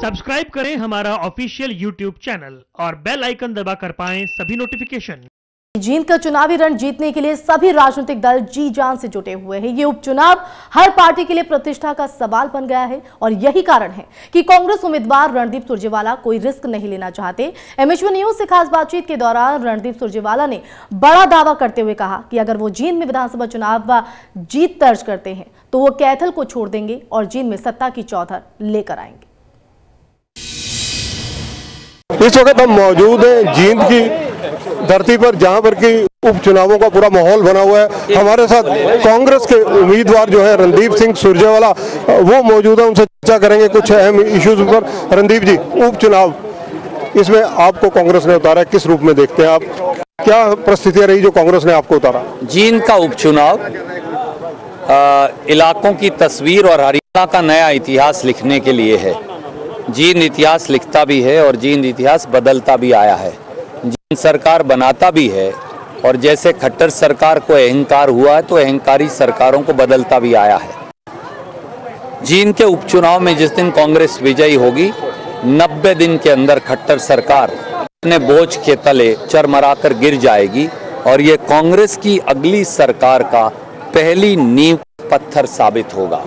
Subscribe करें हमारा official YouTube channel और बेल आइकन दबाकर पाएं सभी नोटिफिकेशन। जींद का चुनावी रण जीतने के लिए सभी राजनीतिक दल जी जान से जुटे हुए हैं। ये उपचुनाव हर पार्टी के लिए प्रतिष्ठा का सवाल बन गया है और यही कारण है कि कांग्रेस उम्मीदवार रणदीप सुरजेवाला कोई रिस्क नहीं लेना चाहते। एमएचवी न्यूज से खास बातचीत के दौरान रणदीप सुरजेवाला ने बड़ा दावा करते हुए कहा कि अगर वो जींद में विधानसभा चुनाव जीत दर्ज करते हैं तो वो कैथल को छोड़ देंगे और जींद में सत्ता की चौधर लेकर आएंगे। इस वक्त हम मौजूद हैं जींद की धरती पर, जहां पर कि उपचुनावों का पूरा माहौल बना हुआ है। हमारे साथ कांग्रेस के उम्मीदवार जो है रणदीप सिंह सुरजेवाला, वो मौजूद है। उनसे चर्चा करेंगे कुछ अहम इश्यूज पर। रणदीप जी, उपचुनाव इसमें आपको कांग्रेस ने उतारा, किस रूप में देखते हैं आप? क्या परिस्थितियां रही जो कांग्रेस ने आपको उतारा? जींद का उपचुनाव इलाकों की तस्वीर और हरियाणा का नया इतिहास लिखने के लिए है। जींद इतिहास लिखता भी है और जींद इतिहास बदलता भी आया है। जींद सरकार बनाता भी है और जैसे खट्टर सरकार को अहंकार हुआ है तो अहंकारी सरकारों को बदलता भी आया है। जींद के उपचुनाव में जिस दिन कांग्रेस विजयी होगी, 90 दिन के अंदर खट्टर सरकार अपने बोझ के तले चरमराकर गिर जाएगी और ये कांग्रेस की अगली सरकार का पहली नींव पत्थर साबित होगा।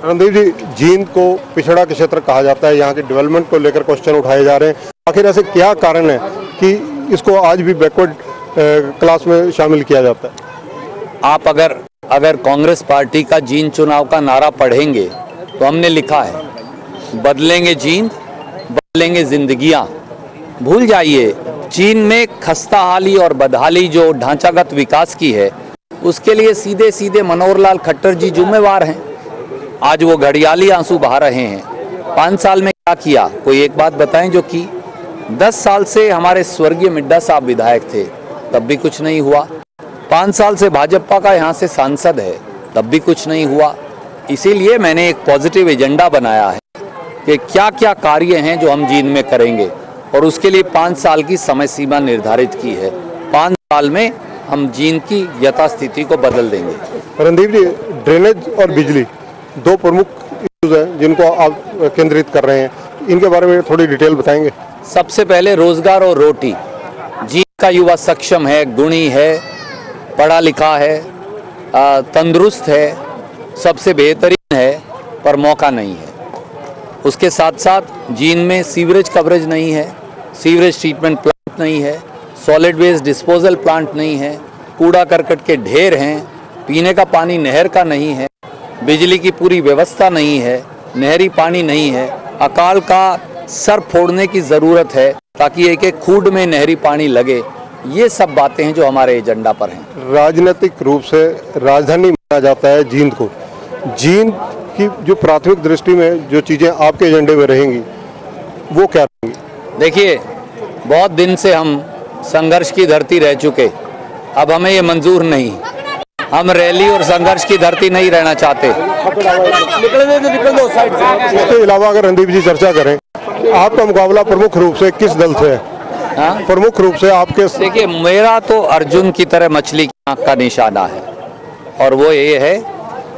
रणदीप जी, जींद को पिछड़ा क्षेत्र कहा जाता है, यहाँ के डेवलपमेंट को लेकर क्वेश्चन उठाए जा रहे हैं। आखिर ऐसे क्या कारण है कि इसको आज भी बैकवर्ड क्लास में शामिल किया जाता है? आप अगर कांग्रेस पार्टी का जींद चुनाव का नारा पढ़ेंगे तो हमने लिखा है, बदलेंगे जींद, बदलेंगे जिंदगियां। भूल जाइए, चीन में खस्ताहाली और बदहाली जो ढांचागत विकास की है, उसके लिए सीधे सीधे मनोहर लाल खट्टर जी जिम्मेवार हैं। आज वो घड़ियाली आंसू बहा रहे हैं। 5 साल में क्या किया, कोई एक बात बताएं जो की? 10 साल से हमारे स्वर्गीय मिड्डा साहब विधायक थे, तब भी कुछ नहीं हुआ। 5 साल से भाजपा का यहाँ से सांसद है, तब भी कुछ नहीं हुआ। इसीलिए मैंने एक पॉजिटिव एजेंडा बनाया है कि क्या क्या कार्य हैं जो हम जींद में करेंगे और उसके लिए 5 साल की समय सीमा निर्धारित की है। 5 साल में हम जींद की यथास्थिति को बदल देंगे। रणदीप जी, ड्रेनेज और बिजली दो प्रमुख इश्यूज हैं जिनको आप केंद्रित कर रहे हैं, इनके बारे में थोड़ी डिटेल बताएंगे? सबसे पहले रोजगार और रोटी। जींद का युवा सक्षम है, गुणी है, पढ़ा लिखा है, तंदुरुस्त है, सबसे बेहतरीन है, पर मौका नहीं है। उसके साथ साथ जींद में सीवरेज कवरेज नहीं है, सीवरेज ट्रीटमेंट प्लांट नहीं है, सॉलिड वेस्ट डिस्पोजल प्लांट नहीं है, कूड़ा करकट के ढेर हैं, पीने का पानी नहर का नहीं है, बिजली की पूरी व्यवस्था नहीं है, नहरी पानी नहीं है। अकाल का सर फोड़ने की ज़रूरत है ताकि एक एक खूड में नहरी पानी लगे। ये सब बातें हैं जो हमारे एजेंडा पर हैं। राजनीतिक रूप से राजधानी माना जाता है जींद को। जींद की जो प्राथमिक दृष्टि में जो चीज़ें आपके एजेंडे में रहेंगी वो क्या रहेंगी? देखिए, बहुत दिन से हम संघर्ष की धरती रह चुके, अब हमें ये मंजूर नहीं। हम रैली और संघर्ष की धरती नहीं रहना चाहते। इसके अलावा अगर रणदीप जी चर्चा करें, आपका मुकाबला प्रमुख रूप से किस दल से है? प्रमुख रूप से आपके? देखिए, मेरा तो अर्जुन की तरह मछली की आंख का निशाना है और वो ये है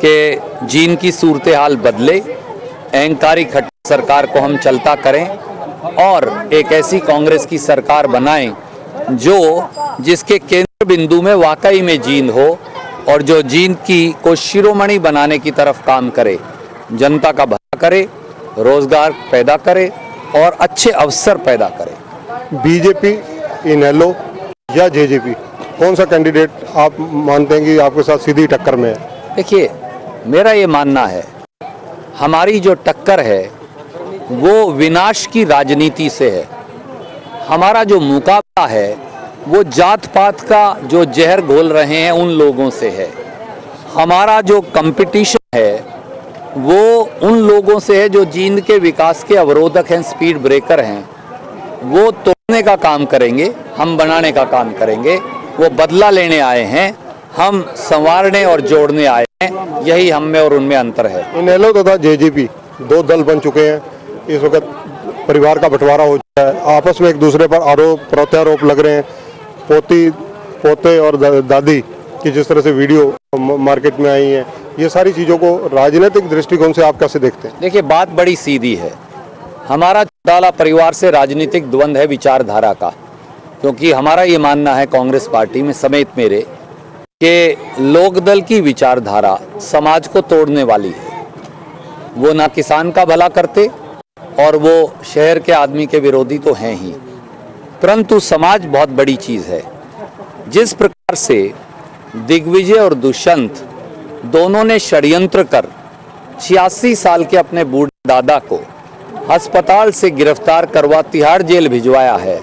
कि जींद की सूरत हाल बदले, अहंकारी खट्टर सरकार को हम चलता करें और एक ऐसी कांग्रेस की सरकार बनाएं जिसके केंद्र बिंदु में वाकई में जींद हो और जो जींद की को शिरोमणि बनाने की तरफ काम करे, जनता का भला करे, रोजगार पैदा करे और अच्छे अवसर पैदा करे। बीजेपी, इनेलो या जेजेपी, कौन सा कैंडिडेट आप मानते हैं कि आपके साथ सीधी टक्कर में है? देखिए, मेरा ये मानना है, हमारी जो टक्कर है वो विनाश की राजनीति से है। हमारा जो मुकाबला है वो जात पात का जो जहर घोल रहे हैं उन लोगों से है। हमारा जो कंपटीशन है वो उन लोगों से है जो जींद के विकास के अवरोधक हैं, स्पीड ब्रेकर हैं। वो तोड़ने का काम करेंगे, हम बनाने का काम करेंगे। वो बदला लेने आए हैं, हम संवारने और जोड़ने आए हैं। यही हम में और उनमें अंतर है। इनेलो तथा जेजेपी दो दल बन चुके हैं। इस वक्त परिवार का बंटवारा हो चुका है, आपस में एक दूसरे पर आरोप प्रत्यारोप लग रहे हैं। पोते और दादी की जिस तरह से वीडियो मार्केट में आई है, ये सारी चीज़ों को राजनीतिक दृष्टिकोण से आप कैसे देखते हैं? देखिए, बात बड़ी सीधी है। हमारा चौटाला परिवार से राजनीतिक द्वंद्व है विचारधारा का, क्योंकि हमारा ये मानना है कांग्रेस पार्टी में समेत मेरे कि लोकदल की विचारधारा समाज को तोड़ने वाली है। वो ना किसान का भला करते और वो शहर के आदमी के विरोधी तो हैं ही, परंतु समाज बहुत बड़ी चीज़ है। जिस प्रकार से दिग्विजय और दुष्यंत दोनों ने षड्यंत्र कर 86 साल के अपने बूढ़े दादा को अस्पताल से गिरफ्तार करवा तिहाड़ जेल भिजवाया है,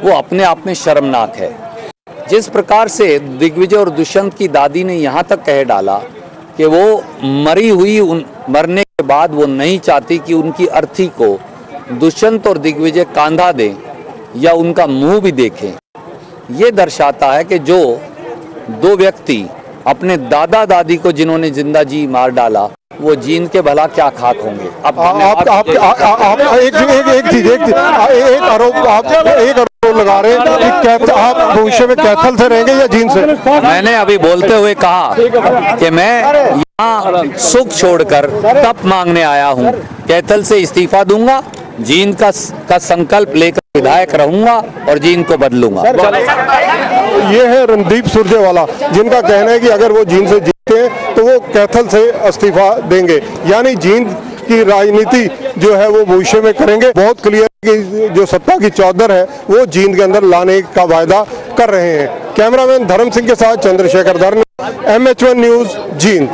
वो अपने आप में शर्मनाक है। जिस प्रकार से दिग्विजय और दुष्यंत की दादी ने यहाँ तक कह डाला कि वो मरी हुई मरने के बाद वो नहीं चाहती कि उनकी अर्थी को दुष्यंत और दिग्विजय कांधा दें या उनका मुंह भी देखें, ये दर्शाता है कि जो दो व्यक्ति अपने दादा दादी को जिन्होंने जिंदा जी मार डाला, वो जीन के भला क्या खाक होंगे। आप एक आरोप लगा रहे हैं कि आप भविष्य में कैथल से रहेंगे या जीन से। मैंने अभी बोलते हुए कहा कि मैं यहाँ सुख छोड़कर तप मांगने आया हूँ, कैथल से इस्तीफा दूंगा, जीन का संकल्प लेकर विधायक रहूंगा और जीन को बदलूंगा। ये है रणदीप सुरजेवाला, जिनका कहना है कि अगर वो जीन से जीतते हैं तो वो कैथल से इस्तीफा देंगे, यानी जीन की राजनीति जो है वो भविष्य में करेंगे। बहुत क्लियर कि जो सत्ता की चौधर है वो जींद के अंदर लाने का वायदा कर रहे हैं। कैमरामैन धर्म सिंह के साथ चंद्रशेखर धर्म, MH1 न्यूज, जींद।